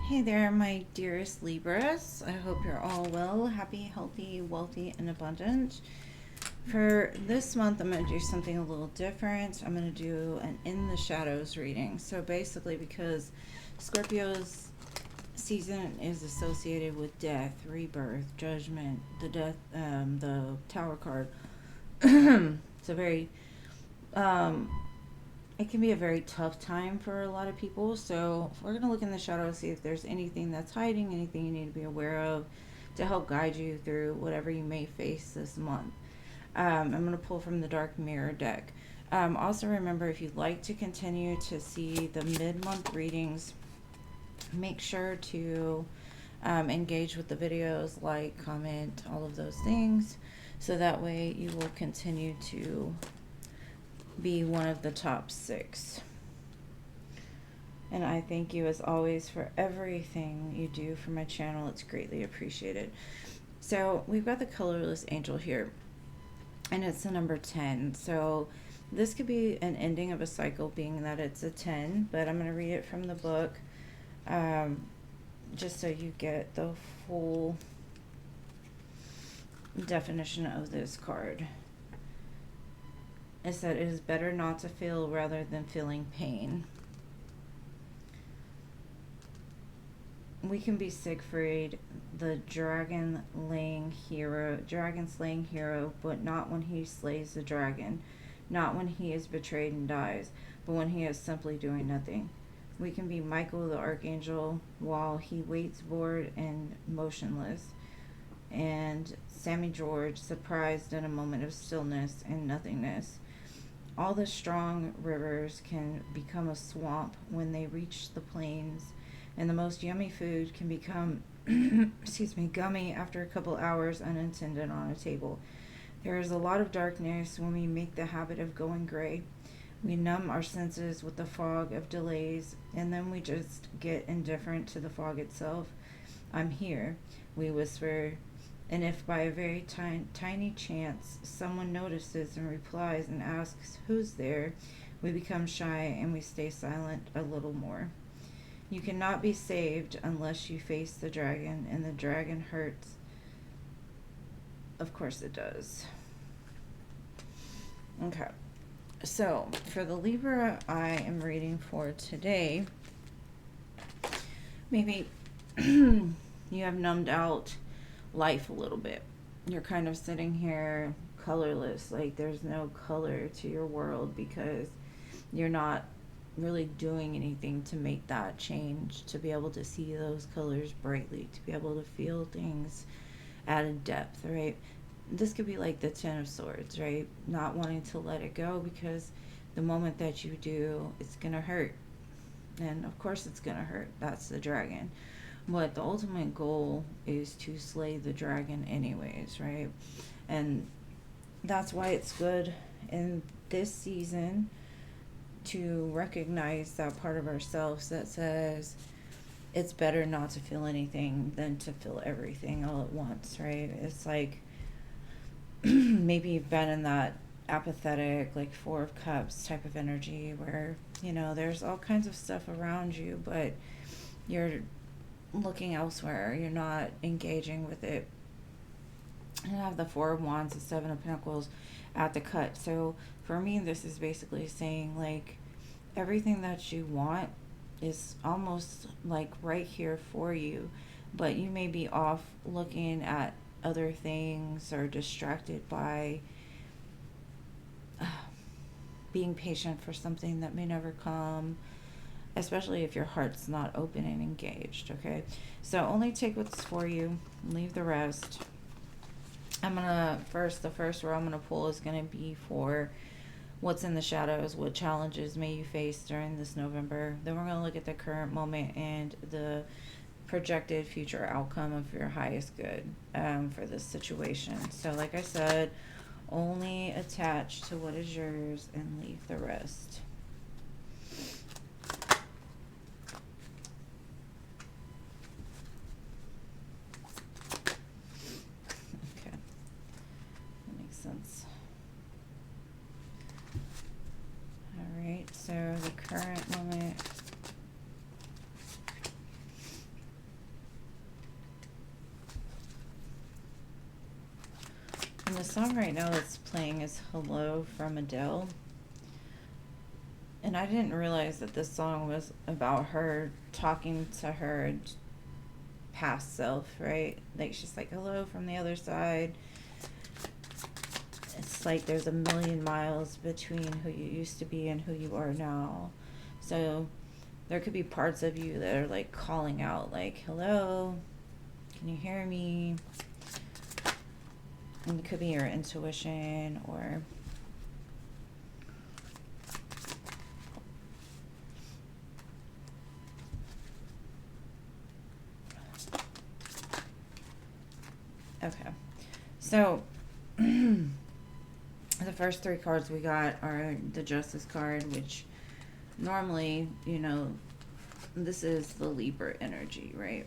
Hey there, my dearest Libras. I hope you're all well, happy, healthy, wealthy, and abundant. For this month, I'm going to do something a little different. I'm going to do an In the Shadows reading. So basically, because Scorpio's season is associated with death, rebirth, judgment, the Tower card. It's a very um, it can be a very tough time for a lot of people. So we're going to look in the shadows, see if there's anything that's hiding, anything you need to be aware of to help guide you through whatever you may face this month. I'm going to pull from the Dark Mirror deck. Also, remember, if you'd like to continue to see the mid-month readings, make sure to engage with the videos, like, comment, all of those things, so that way you will continue to be one of the top 6. And I thank you as always for everything you do for my channel. It's greatly appreciated. So we've got the colorless angel here, and it's the number 10. So this could be an ending of a cycle, being that it's a 10, but I'm going to read it from the book, just so you get the full definition of this card. Is that it is better not to feel rather than feeling pain. We can be Siegfried, the dragon slaying hero, but not when he slays the dragon, not when he is betrayed and dies, but when he is simply doing nothing. We can be Michael the archangel while he waits bored and motionless, and Sammy George surprised in a moment of stillness and nothingness. All the strong rivers can become a swamp when they reach the plains, and the most yummy food can become gummy after a couple hours unattended on a table. There is a lot of darkness when we make the habit of going gray. We numb our senses with the fog of delays, and then we just get indifferent to the fog itself. I'm here, we whisper. And if by a very tiny chance someone notices and replies and asks, "Who's there?" we become shy and we stay silent a little more. You cannot be saved unless you face the dragon, and the dragon hurts. Of course it does. Okay. So, for the Libra I am reading for today, maybe you have numbed out life a little bit. You're kind of sitting here colorless, like there's no color to your world because you're not really doing anything to make that change, to be able to see those colors brightly, to be able to feel things at a depth, right? This could be like the 10 of Swords, right? Not wanting to let it go because the moment that you do, it's gonna hurt. And of course it's gonna hurt. That's the dragon. But the ultimate goal is to slay the dragon anyways, right? And that's why it's good in this season to recognize that part of ourselves that says it's better not to feel anything than to feel everything all at once, right? It's like maybe you've been in that apathetic, like 4 of Cups type of energy where, there's all kinds of stuff around you, but you're looking elsewhere, you're not engaging with it. And I have the 4 of Wands, the 7 of Pentacles at the cut. So for me, this is basically saying, like, everything that you want is almost like right here for you, but you may be off looking at other things or distracted by being patient for something that may never come, especially if your heart's not open and engaged, okay? So only take what's for you, leave the rest. The first row I'm gonna pull is gonna be for what's in the shadows, what challenges may you face during this November. Then we're gonna look at the current moment and the projected future outcome of your highest good for this situation. So like I said, only attach to what is yours and leave the rest. Okay, that makes sense. All right, so the current moment the song right now that's playing is Hello from Adele. And I didn't realize that this song was about her talking to her past self, right? Like she's like, hello from the other side. It's like there's a million miles between who you used to be and who you are now. So there could be parts of you that are like calling out, like, hello, can you hear me? And it could be your intuition or okay. So the first three cards we got are the Justice card, which normally, you know, this is the Libra energy, right?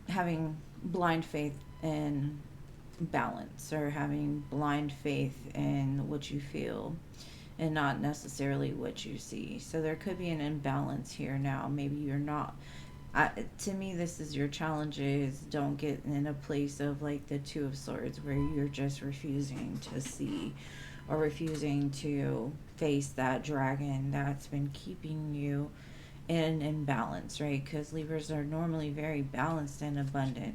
Having blind faith in balance, or having blind faith in what you feel and not necessarily what you see. So there could be an imbalance here now. Maybe you're not. To me, this is your challenges. Don't get in a place of like the Two of Swords where you're just refusing to see or refusing to face that dragon that's been keeping you in imbalance, right? Because Libras are normally very balanced and abundant.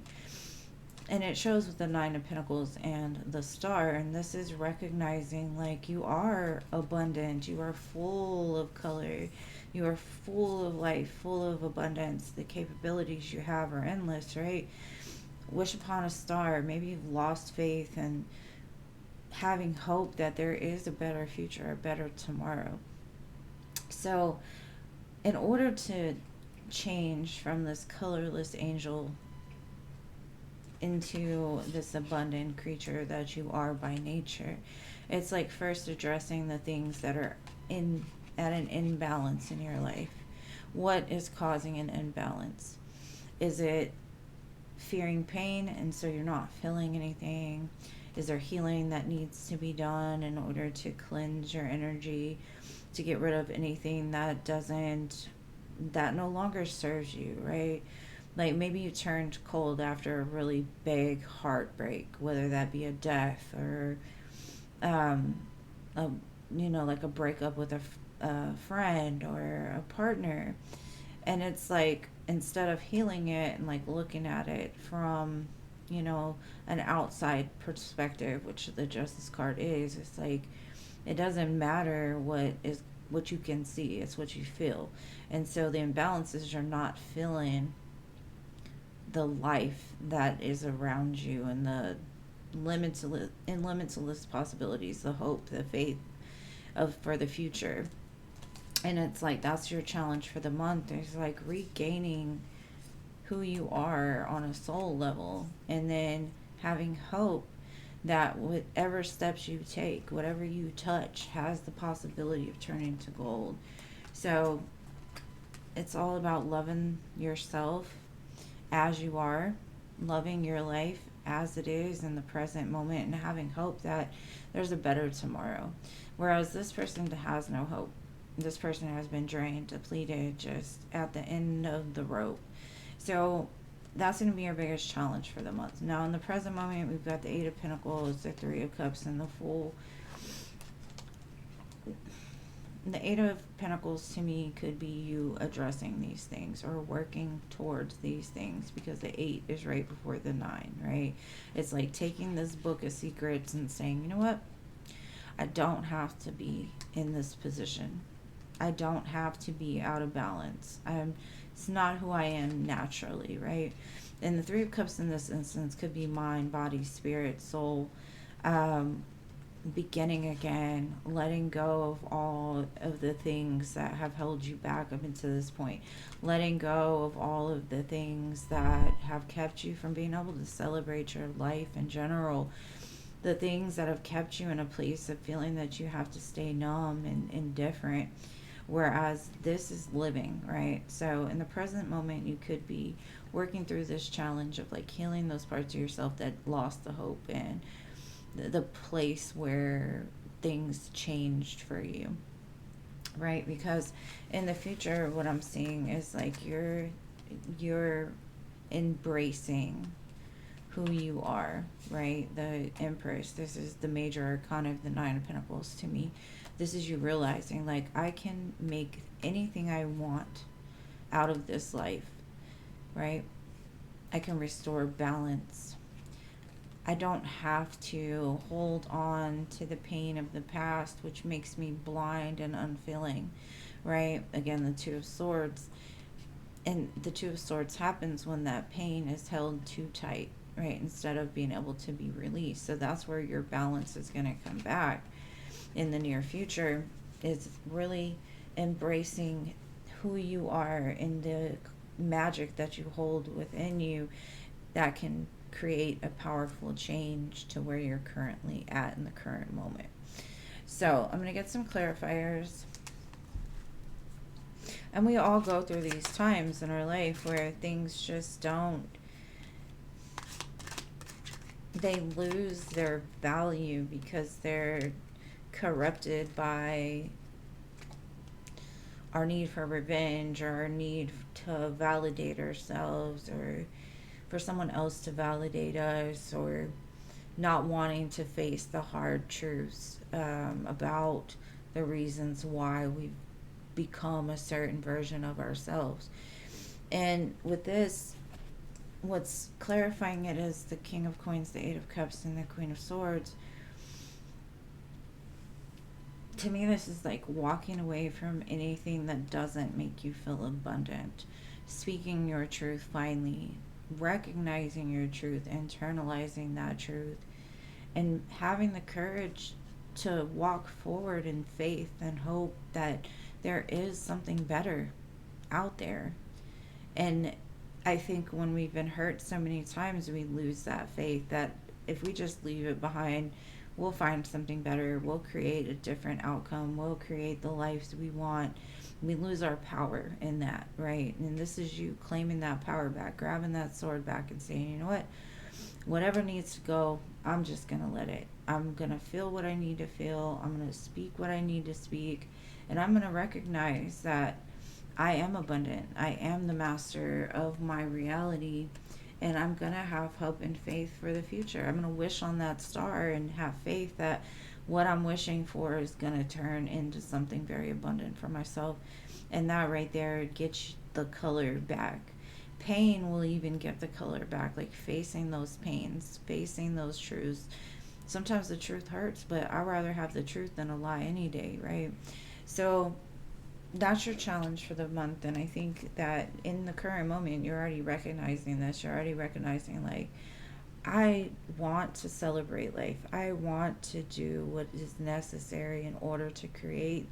And it shows with the Nine of Pentacles and the Star. And this is recognizing like you are abundant. You are full of color. You are full of life, full of abundance. The capabilities you have are endless, right? Wish upon a star. Maybe you've lost faith and having hope that there is a better future, a better tomorrow. So in order to change from this colorless angel into this abundant creature that you are by nature, it's like first addressing the things that are in at an imbalance in your life. What is causing an imbalance? Is it fearing pain and so you're not feeling anything? Is there healing that needs to be done in order to cleanse your energy, to get rid of anything that no longer serves you, right? Like maybe you turned cold after a really big heartbreak, whether that be a death or a, like a breakup with a friend or a partner. And it's like, instead of healing it and like looking at it from, an outside perspective, which the Justice card is, it's like, it doesn't matter what you can see, it's what you feel. And so the imbalances, you're not feeling the life that is around you and the limitless possibilities, the hope, the faith for the future. And it's like, that's your challenge for the month. It's like regaining who you are on a soul level, and then having hope that whatever steps you take, whatever you touch, has the possibility of turning to gold. So it's all about loving yourself as you are, loving your life as it is in the present moment, and having hope that there's a better tomorrow. Whereas this person has no hope. This person has been drained, depleted, just at the end of the rope. So that's going to be our biggest challenge for the month. Now, in the present moment, we've got the Eight of Pentacles, the Three of Cups, and the Fool. The Eight of Pentacles to me could be you addressing these things or working towards these things, because the 8 is right before the 9, right? It's like taking this book of secrets and saying, you know what? I don't have to be in this position. I don't have to be out of balance. It's not who I am naturally, right? And the Three of Cups in this instance could be mind, body, spirit, soul, beginning again, letting go of all of the things that have held you back up until this point, letting go of all of the things that have kept you from being able to celebrate your life in general, the things that have kept you in a place of feeling that you have to stay numb and indifferent. Whereas this is living, right? So in the present moment, you could be working through this challenge of like healing those parts of yourself that lost the hope and the place where things changed for you, right? Because in the future, what I'm seeing is like you're embracing who you are, right? The Empress, this is the major arcana of the Nine of Pentacles to me. This is you realizing, like, I can make anything I want out of this life, right? I can restore balance. I don't have to hold on to the pain of the past, which makes me blind and unfeeling, right? Again, the Two of Swords. And the Two of Swords happens when that pain is held too tight, right? Instead of being able to be released. So that's where your balance is going to come back in the near future, is really embracing who you are and the magic that you hold within you that can create a powerful change to where you're currently at in the current moment. So I'm going to get some clarifiers. And we all go through these times in our life where things just don't, they lose their value because they're corrupted by our need for revenge, or our need to validate ourselves, or for someone else to validate us, or not wanting to face the hard truths about the reasons why we've become a certain version of ourselves. And with this, what's clarifying it is the King of Coins, the Eight of Cups, and the Queen of Swords. To me, this is like walking away from anything that doesn't make you feel abundant. Speaking your truth finally, recognizing your truth, internalizing that truth, and having the courage to walk forward in faith and hope that there is something better out there. And I think when we've been hurt so many times, we lose that faith that if we just leave it behind, we'll find something better. We'll create a different outcome. We'll create the lives we want. We lose our power in that, right? And this is you claiming that power back, grabbing that sword back and saying, you know what? Whatever needs to go, I'm just going to let it. I'm going to feel what I need to feel. I'm going to speak what I need to speak. And I'm going to recognize that I am abundant. I am the master of my reality. And I'm going to have hope and faith for the future. I'm going to wish on that star and have faith that what I'm wishing for is going to turn into something very abundant for myself. And that right there gets the color back. Pain will even get the color back, like facing those pains, facing those truths. Sometimes the truth hurts, but I'd rather have the truth than a lie any day, right? So that's your challenge for the month. And I think that in the current moment, you're already recognizing this. You're already recognizing, like, I want to celebrate life. I want to do what is necessary in order to create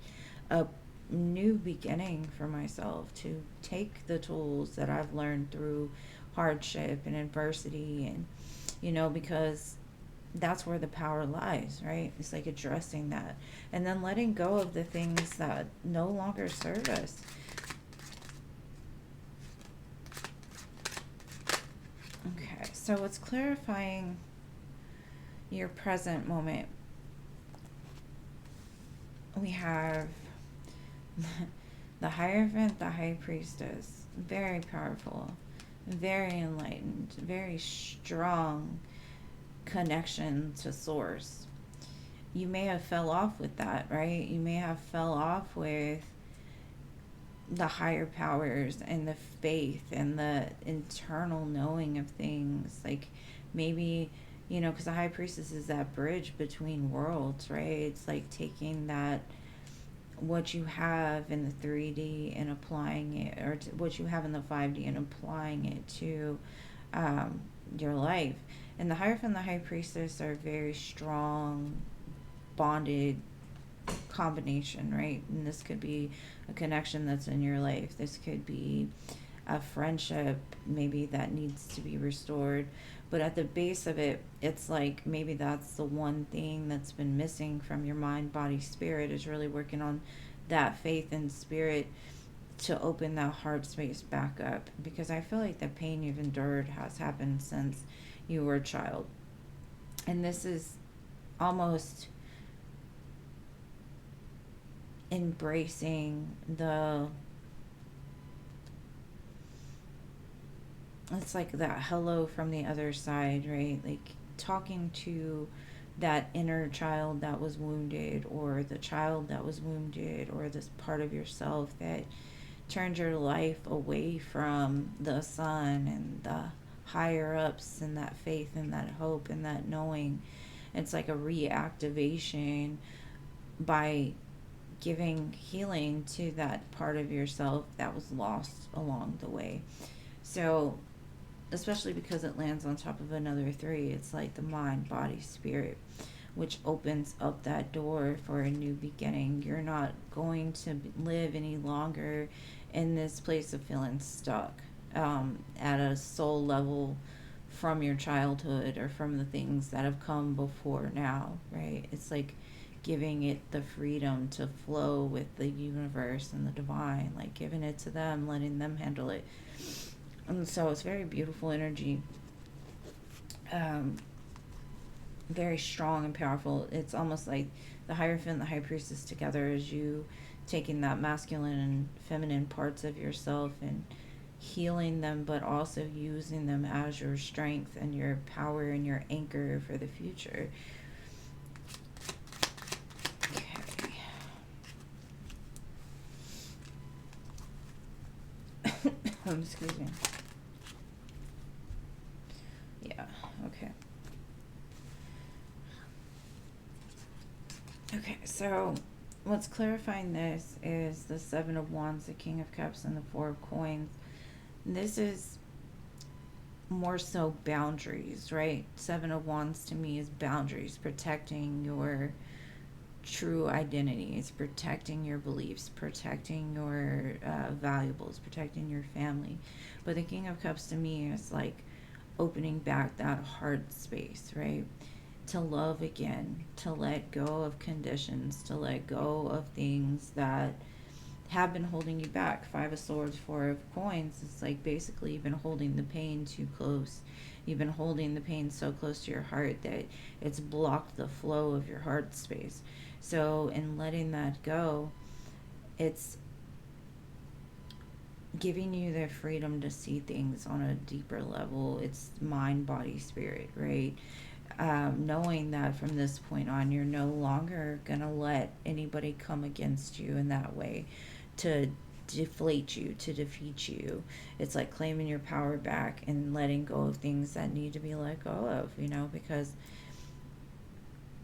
a new beginning for myself, to take the tools that I've learned through hardship and adversity, and because that's where the power lies, right? It's like addressing that and then letting go of the things that no longer serve us. Okay, so it's clarifying your present moment. We have the Hierophant, the High Priestess, very powerful, very enlightened, very strong connection to source. You may have fell off with that, right? You may have fell off with the higher powers and the faith and the internal knowing of things. Like maybe, because the High Priestess is that bridge between worlds, right? It's like taking that, what you have in the 3D and applying it, or what you have in the 5D and applying it to your life. And the Hierophant and the High Priestess are very strong, bonded combination, right? And this could be a connection that's in your life. This could be a friendship maybe that needs to be restored. But at the base of it, it's like maybe that's the one thing that's been missing from your mind, body, spirit, is really working on that faith and spirit to open that heart space back up. Because I feel like the pain you've endured has happened since you were a child. And this is almost embracing the it's like that hello from the other side, right? Like talking to that inner child that was wounded, or the child that was wounded, or this part of yourself that turned your life away from the sun and the higher ups and that faith and that hope and that knowing. It's like a reactivation by giving healing to that part of yourself that was lost along the way. So, especially because it lands on top of another three, it's like the mind, body, spirit, which opens up that door for a new beginning. You're not going to live any longer in this place of feeling stuck at a soul level from your childhood or from the things that have come before now, right? It's like giving it the freedom to flow with the universe and the divine, like giving it to them, letting them handle it. And so it's very beautiful energy, um, very strong and powerful. It's almost like the Hierophant and the High Priestess together, as you taking that masculine and feminine parts of yourself and healing them, but also using them as your strength and your power and your anchor for the future. Okay. Excuse me. Yeah, okay. Okay, so what's clarifying this is the Seven of Wands, the King of Cups, and the Four of Coins. This is more so boundaries, right? Seven of Wands to me is boundaries, protecting your true identity. It's protecting your beliefs, protecting your valuables, protecting your family. But the King of Cups to me is like opening back that heart space, right? To love again, to let go of conditions, to let go of things that have been holding you back. Five of Swords, Four of Coins. It's like basically you've been holding the pain too close. You've been holding the pain so close to your heart that it's blocked the flow of your heart space. So in letting that go, it's giving you the freedom to see things on a deeper level. It's mind, body, spirit, right? Knowing that from this point on, you're no longer going to let anybody come against you in that way to deflate you, to defeat you. It's like claiming your power back and letting go of things that need to be let go of, you know, because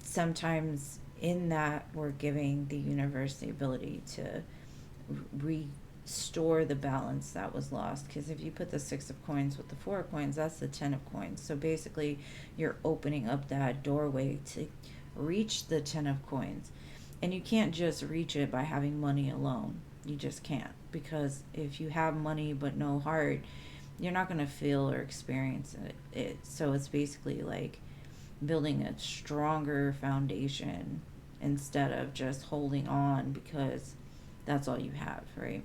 sometimes in that we're giving the universe the ability to restore the balance that was lost. Because if you put the Six of Coins with the Four of Coins, that's the Ten of Coins. So basically you're opening up that doorway to reach the Ten of Coins. And you can't just reach it by having money alone. You just can't. Because if you have money but no heart, you're not going to feel or experience it. So it's basically like building a stronger foundation instead of just holding on because that's all you have, right?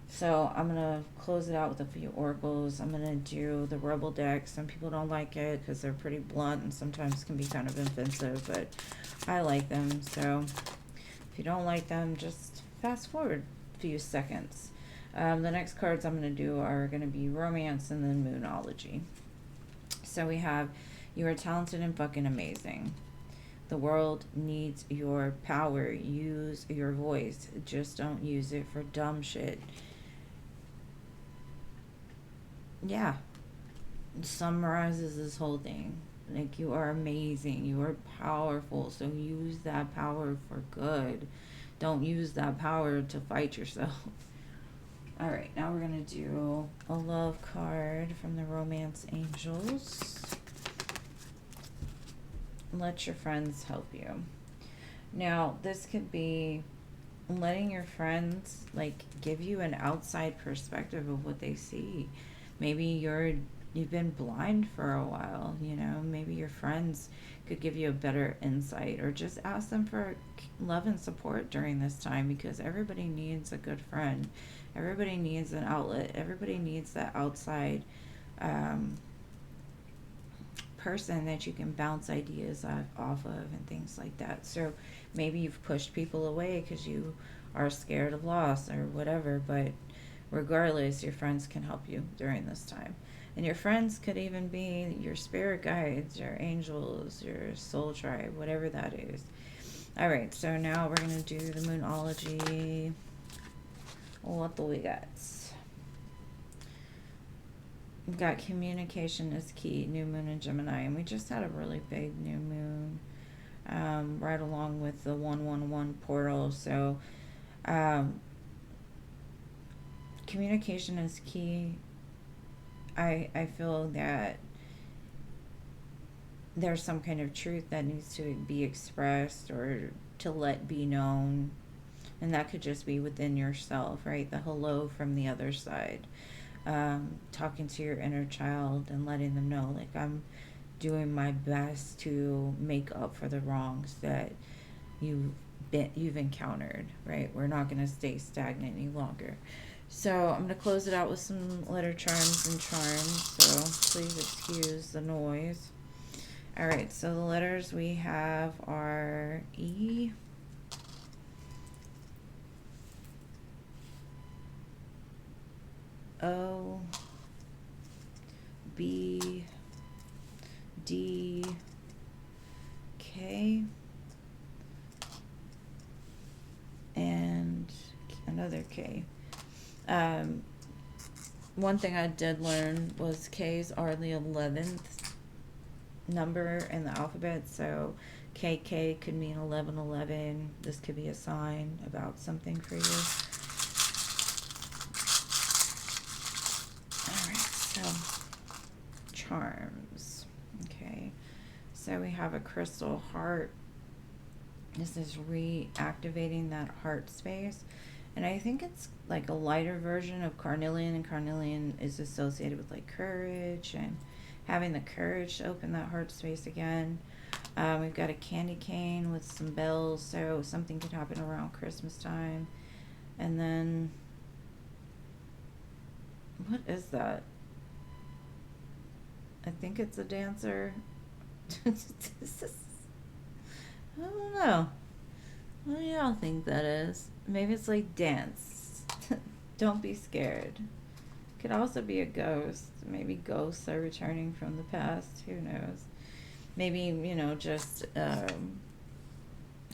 So I'm going to close it out with a few oracles. I'm going to do the Rebel deck. Some people don't like it because they're pretty blunt and sometimes can be kind of offensive, but I like them. So if you don't like them, just fast forward a few seconds. The next cards I'm going to do are going to be Romance and then Moonology. So we have, you are talented and fucking amazing. The world needs your power. Use your voice. Just don't use it for dumb shit. Yeah. Summarizes this whole thing. Like, you are amazing. You are powerful. So use that power for good. Don't use that power to fight yourself. Alright, now we're going to do a love card from the Romance Angels. Let your friends help you. Now, this could be letting your friends, like, give you an outside perspective of what they see. Maybe you've been blind for a while, you know. Maybe your friends could give you a better insight, or just ask them for love and support during this time, because everybody needs a good friend. Everybody needs an outlet. Everybody needs that outside person that you can bounce ideas off of and things like that. So maybe you've pushed people away because you are scared of loss or whatever, but regardless, your friends can help you during this time. And your friends could even be your spirit guides, your angels, your soul tribe, whatever that is. All right, so now we're going to do the Moonology. What do we got? We've got communication is key, new moon in Gemini. And we just had a really big new moon right along with the 111 portal. So communication is key. I feel that there's some kind of truth that needs to be expressed or to let be known. And that could just be within yourself, right? The hello from the other side. Talking to your inner child and letting them know, like, I'm doing my best to make up for the wrongs that you've encountered, right? We're not going to stay stagnant any longer. So I'm going to close it out with some letter charms and charms. So please excuse the noise. All right, so the letters we have are E, O, B, D, K, and another K. One thing I did learn was K's are the 11th number in the alphabet, so KK could mean 1111. This could be a sign about something for you. All right, so charms. Okay, so we have a crystal heart. This is reactivating that heart space. And I think it's like a lighter version of carnelian, and carnelian is associated with like courage and having the courage to open that heart space again. We've got a candy cane with some bells, so something could happen around Christmas time. And then, what is that? I think it's a dancer. I don't know. What do y'all think that is? Maybe it's like dance. Don't be scared. Could also be a ghost. Maybe ghosts are returning from the past. Who knows? Maybe, you know, just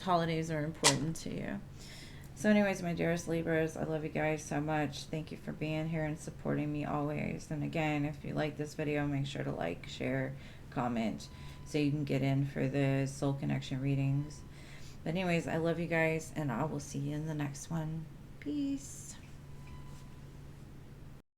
holidays are important to you. So anyways, my dearest Libras, I love you guys so much. Thank you for being here and supporting me always. And again, if you like this video, make sure to like, share, comment, so you can get in for the soul connection readings. But anyways, I love you guys, and I will see you in the next one. Peace.